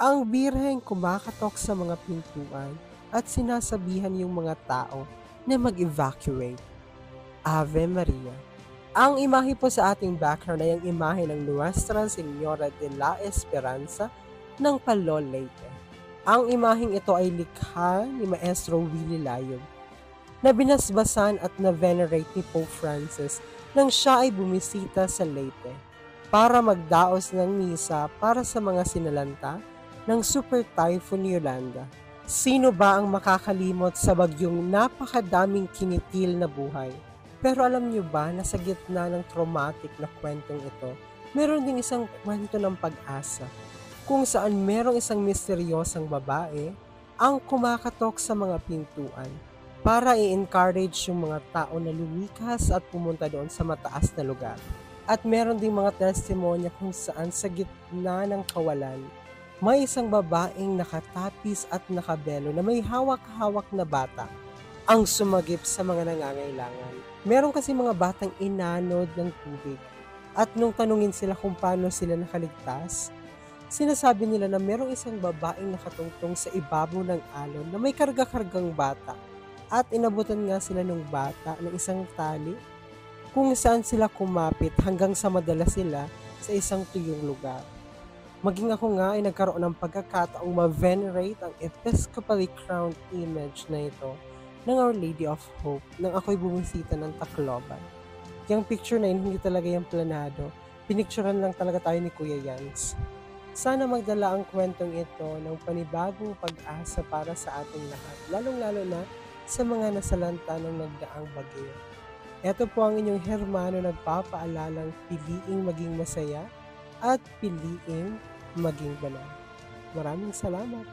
Ang birheng kumakatok sa mga pintuan at sinasabihan yung mga tao na mag-evacuate. Ave Maria. Ang imahe po sa ating background ay ang imahe ng Nuestra Señora de la Esperanza ng Palol, Leyte. Ang imaheng ito ay likha ni Maestro Willie Layob na binasbasan at na-venerate ni Pope Francis nang siya ay bumisita sa Leyte para magdaos ng misa para sa mga sinalanta ng Super Typhoon Yolanda. Sino ba ang makakalimot sa bagyong napakadaming kinitil na buhay? Pero alam niyo ba na sa gitna ng traumatic na kwentong ito, meron ding isang kwento ng pag-asa kung saan merong isang misteryosang babae ang kumakatok sa mga pintuan para i-encourage yung mga tao na lumikas at pumunta doon sa mataas na lugar. At meron ding mga testimonya kung saan sa gitna ng kawalan, may isang babaeng nakatapis at nakabelo na may hawak-hawak na bata ang sumagip sa mga nangangailangan. Meron kasi mga batang inanod ng tubig at nung tanungin sila kung paano sila nakaligtas, sinasabi nila na merong isang babaeng nakatungtong sa ibabaw ng alon na may karga-kargang bata at inabutan nga sila ng bata ng isang tali kung saan sila kumapit hanggang sa madala sila sa isang tuyong lugar. Maging ako nga ay nagkaroon ng pagkakataong ma-venerate ang Episcopally crowned image na ito ng Our Lady of Hope nang ako'y bumisita ng Tacloban. Yung picture na yun, hindi talaga yung planado. Pinicturean lang talaga tayo ni Kuya Jans. Sana magdala ang kwentong ito ng panibagong pag-asa para sa ating lahat, lalong-lalo na sa mga nasalanta ng nagdaang bagyo. Ito po ang inyong hermano nagpapaalalang piliing maging masaya at piliing maging banal. Maraming salamat.